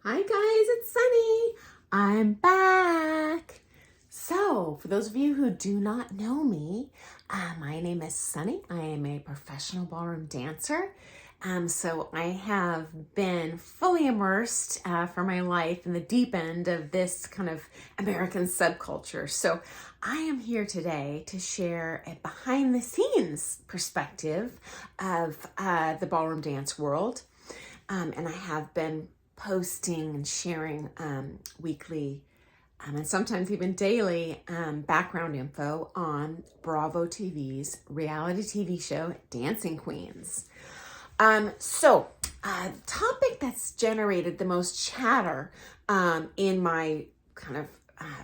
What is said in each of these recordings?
Hi guys, it's Sunny. I'm back. So, for those of you who do not know me, my name is Sunny. I am a professional ballroom dancer. So I have been fully immersed for my life in the deep end of this kind of American subculture. So I am here today to share a behind the scenes perspective of the ballroom dance world. And I have been posting and sharing weekly and sometimes even daily background info on Bravo TV's reality TV show, Dancing Queens. The topic that's generated the most chatter in my kind of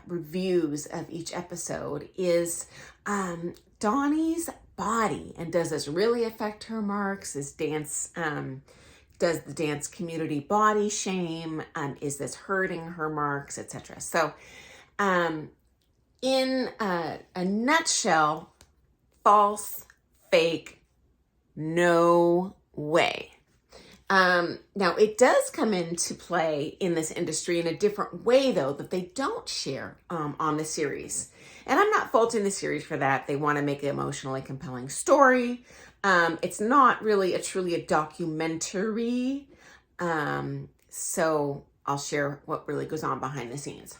reviews of each episode is Donnie's body, and does this really affect her marks? Does the dance community body shame? Is this hurting her marks, etc.? So, in a nutshell, false, fake, no way. Now, it does come into play in this industry in a different way, though, that they don't share on the series. And I'm not faulting the series for that. They want to make an emotionally compelling story. It's not really truly a documentary. So I'll share what really goes on behind the scenes.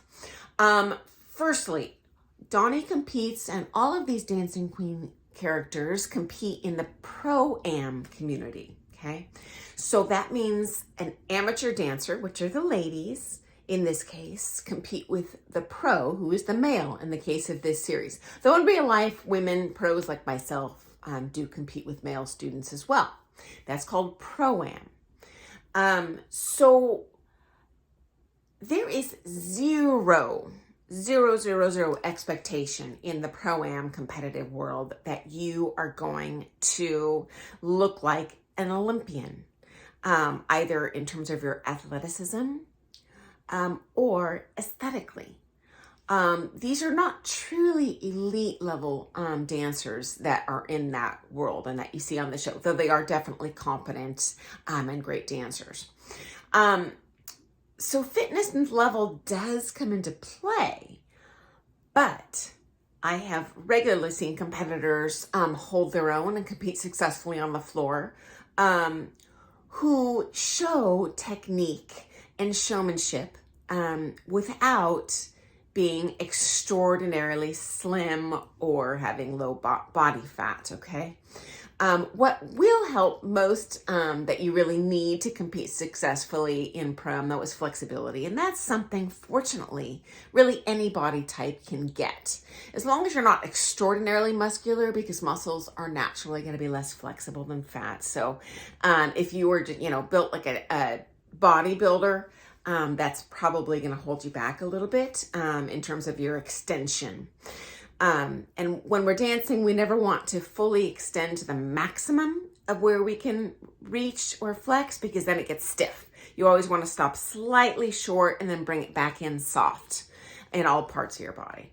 Firstly, Donnie competes, and all of these Dancing Queen characters compete in the pro-am community. Okay. So that means an amateur dancer, which are the ladies in this case, compete with the pro, who is the male in the case of this series. Though in real life, women pros like myself do compete with male students as well. That's called pro-am. So there is zero expectation in the pro-am competitive world that you are going to look like an Olympian, either in terms of your athleticism or aesthetically. These are not truly elite level dancers that are in that world and that you see on the show, though they are definitely competent and great dancers. So fitness level does come into play, but I have regularly seen competitors hold their own and compete successfully on the floor, who show technique and showmanship without being extraordinarily slim or having low body fat, okay? What will help most that you really need to compete successfully in pro, though, is flexibility. And that's something, fortunately, really any body type can get. As long as you're not extraordinarily muscular, because muscles are naturally going to be less flexible than fat. So if you were, built like a bodybuilder, that's probably going to hold you back a little bit in terms of your extension. And when we're dancing, we never want to fully extend to the maximum of where we can reach or flex, because then it gets stiff. You always want to stop slightly short and then bring it back in soft in all parts of your body.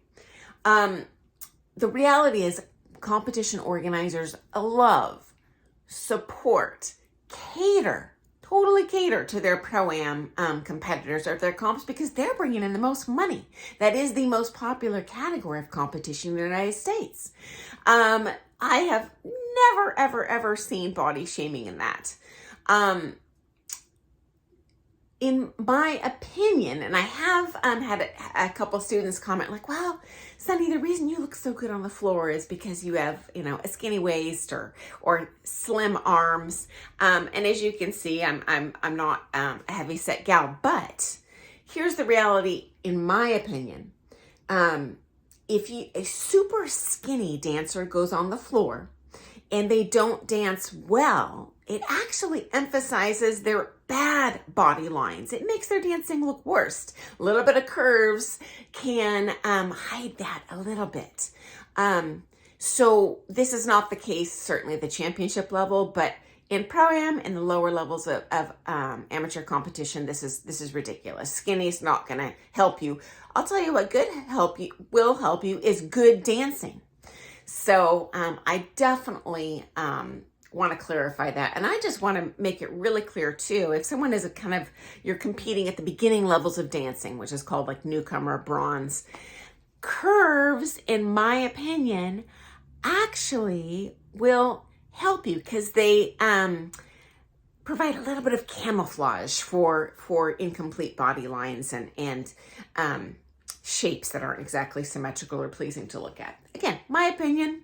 The reality is competition organizers love, support, totally cater to their pro-am competitors or their comps, because they're bringing in the most money. That is the most popular category of competition in the United States. I have never, ever seen body shaming in that. In my opinion, and I have had a couple students comment like, well, Sunny, the reason you look so good on the floor is because you have, a skinny waist or slim arms. And as you can see, I'm not a heavy set gal, but here's the reality, in my opinion. If a super skinny dancer goes on the floor and they don't dance well, it actually emphasizes their bad body lines. It makes their dancing look worse. A little bit of curves can hide that a little bit. So this is not the case, certainly at the championship level, but in pro-am and the lower levels of amateur competition, this is ridiculous. Skinny is not going to help you. I'll tell you what will help you is good dancing. So I definitely want to clarify that. And I just want to make it really clear too. If someone is you're competing at the beginning levels of dancing, which is called like newcomer, bronze, curves, in my opinion, actually will help you because they provide a little bit of camouflage for incomplete body lines and shapes that aren't exactly symmetrical or pleasing to look at. Again, my opinion,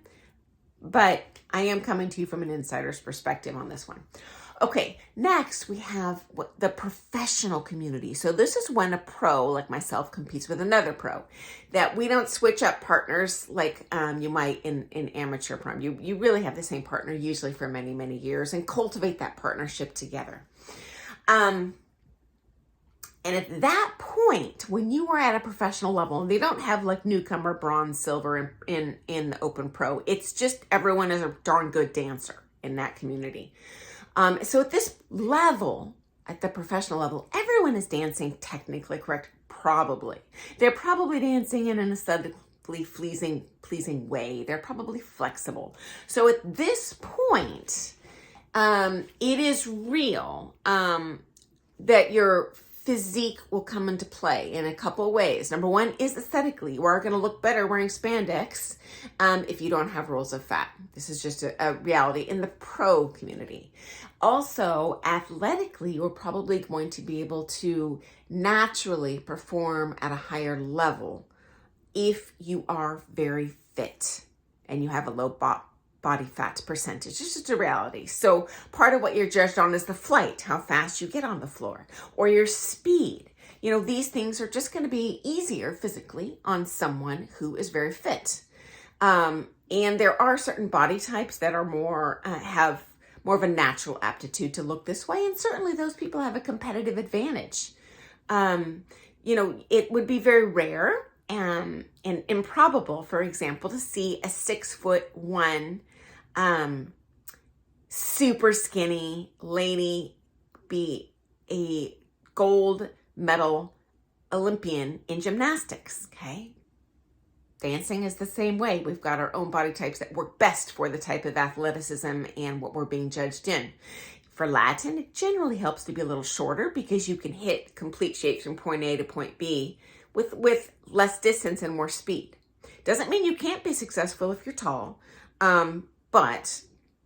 but I am coming to you from an insider's perspective on this one. Okay, next we have the professional community. So this is when a pro like myself competes with another pro. That we don't switch up partners like you might in amateur prom. You really have the same partner usually for many, many years and cultivate that partnership together. And at that point, when you are at a professional level, and they don't have like newcomer, bronze, silver in the open pro, it's just everyone is a darn good dancer in that community. So at this level, at the professional level, everyone is dancing technically correct, probably. They're probably dancing in an aesthetically pleasing way. They're probably flexible. So at this point, it is real that your physique will come into play in a couple of ways. Number one is aesthetically. You are going to look better wearing spandex if you don't have rolls of fat. This is just a reality in the pro community. Also, athletically, you're probably going to be able to naturally perform at a higher level if you are very fit and you have a low body fat percentage. It's just a reality. So part of what you're judged on is the flight, how fast you get on the floor, or your speed. These things are just going to be easier physically on someone who is very fit. And there are certain body types that are have more of a natural aptitude to look this way. And certainly those people have a competitive advantage. It would be very rare and improbable, for example, to see a 6'1" super skinny lady be a gold medal Olympian in gymnastics. Okay. Dancing is the same way. We've got our own body types that work best for the type of athleticism and what we're being judged in. For Latin, it generally helps to be a little shorter because you can hit complete shapes from point A to point B with less distance and more speed. Doesn't mean you can't be successful if you're tall, but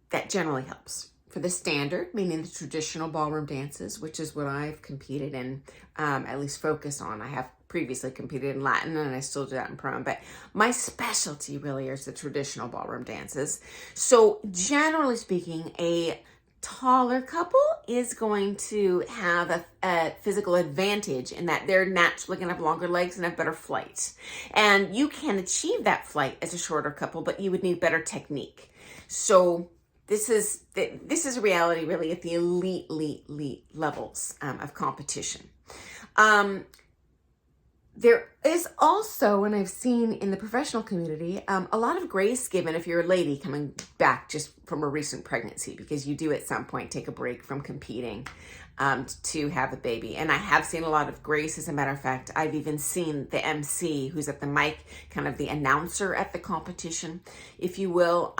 that generally helps. For the standard, meaning the traditional ballroom dances, which is what I've competed in, at least focused on. I have previously competed in Latin and I still do that in prom, but my specialty really is the traditional ballroom dances. So generally speaking, a taller couple is going to have a physical advantage in that they're naturally going to have longer legs and have better flight. And you can achieve that flight as a shorter couple, but you would need better technique. So this is a reality really at the elite levels of competition. There is also, and I've seen in the professional community, a lot of grace given if you're a lady coming back just from a recent pregnancy, because you do at some point take a break from competing to have a baby. And I have seen a lot of grace. As a matter of fact, I've even seen the MC who's at the mic, kind of the announcer at the competition, if you will,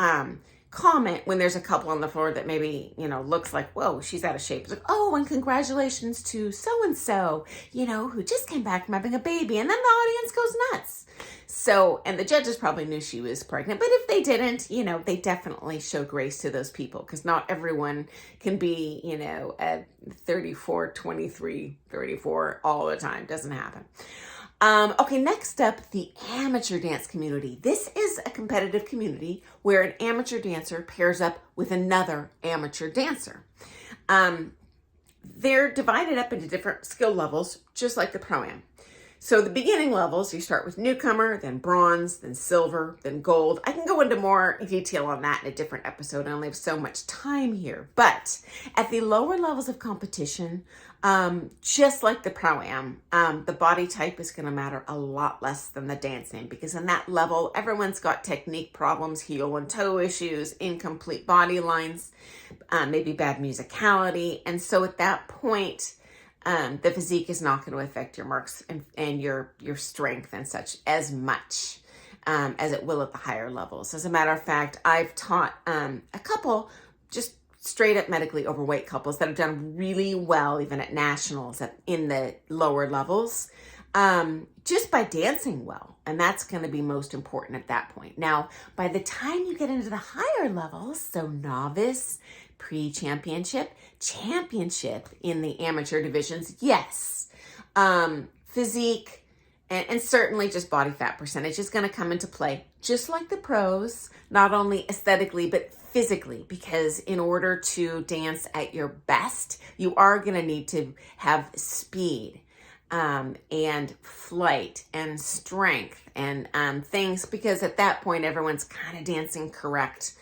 comment when there's a couple on the floor that maybe, looks like, whoa, she's out of shape. It's like, oh, and congratulations to so-and-so, who just came back from having a baby. And then the audience goes nuts. So, and the judges probably knew she was pregnant, but if they didn't, they definitely show grace to those people because not everyone can be, at 34, 23, 34 all the time. Doesn't happen. Okay, next up, the amateur dance community. This is a competitive community where an amateur dancer pairs up with another amateur dancer. They're divided up into different skill levels, just like the Pro-Am. So the beginning levels, you start with newcomer, then bronze, then silver, then gold. I can go into more detail on that in a different episode. I only have so much time here. But at the lower levels of competition, just like the Pro-Am, the body type is going to matter a lot less than the dancing, because in that level, everyone's got technique problems, heel and toe issues, incomplete body lines, maybe bad musicality. And so at that point, the physique is not going to affect your marks and your strength and such as much as it will at the higher levels. As a matter of fact, I've taught a couple just straight up medically overweight couples that have done really well, even at nationals in the lower levels, just by dancing well. And that's going to be most important at that point. Now, by the time you get into the higher levels, so novice, pre-championship, championship in the amateur divisions, yes, physique, and certainly just body fat percentage is going to come into play, just like the pros, not only aesthetically, but physically, because in order to dance at your best, you are going to need to have speed and flight and strength and things, because at that point, everyone's kind of dancing correct.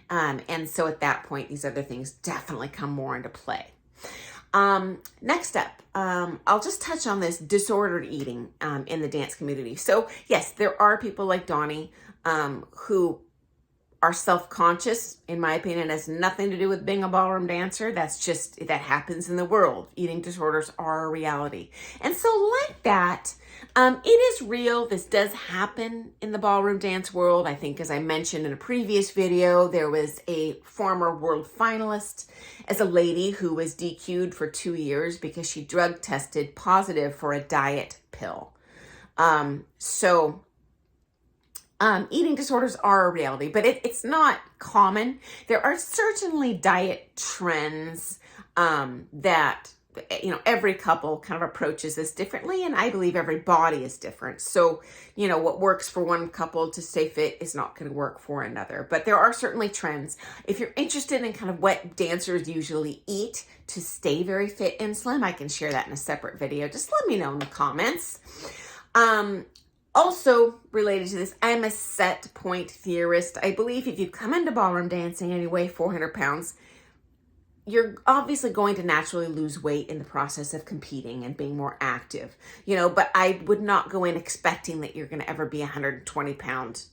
And so at that point, these other things definitely come more into play. Next up, I'll just touch on this disordered eating in the dance community. So yes, there are people like Donnie who are self-conscious. In my opinion, it has nothing to do with being a ballroom dancer. That happens in the world. Eating disorders are a reality. And so like that, it is real. This does happen in the ballroom dance world. I think, as I mentioned in a previous video, there was a former world finalist as a lady who was DQ'd for 2 years because she drug tested positive for a diet pill. Eating disorders are a reality, but it's not common. There are certainly diet trends that, every couple kind of approaches this differently, and I believe every body is different. So, what works for one couple to stay fit is not going to work for another. But there are certainly trends. If you're interested in kind of what dancers usually eat to stay very fit and slim, I can share that in a separate video. Just let me know in the comments. Also related to this, I'm a set point theorist. I believe if you come into ballroom dancing and you weigh 400 pounds, you're obviously going to naturally lose weight in the process of competing and being more active, but I would not go in expecting that you're going to ever be a 120 pound,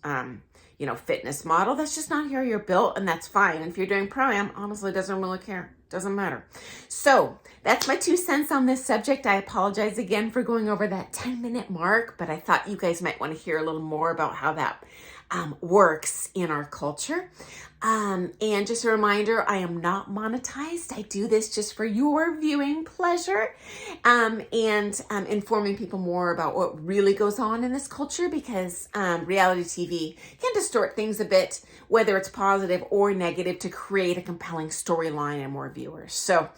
fitness model. That's just not how you're built, and that's fine. And if you're doing pro-am, honestly, doesn't really care. Doesn't matter. So that's my 2 cents on this subject. I apologize again for going over that 10-minute mark, but I thought you guys might want to hear a little more about how that works in our culture. And just a reminder, I am not monetized. I do this just for your viewing pleasure, and informing people more about what really goes on in this culture, because reality TV can distort things a bit, whether it's positive or negative, to create a compelling storyline and more viewers. So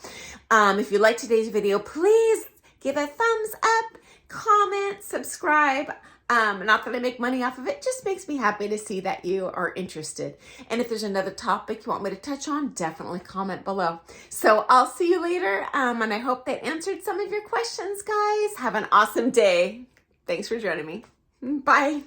if you like today's video, please give a thumbs up, comment, subscribe. Not that I make money off of it, just makes me happy to see that you are interested. And if there's another topic you want me to touch on, definitely comment below. So I'll see you later, and I hope that answered some of your questions, guys. Have an awesome day. Thanks for joining me. Bye.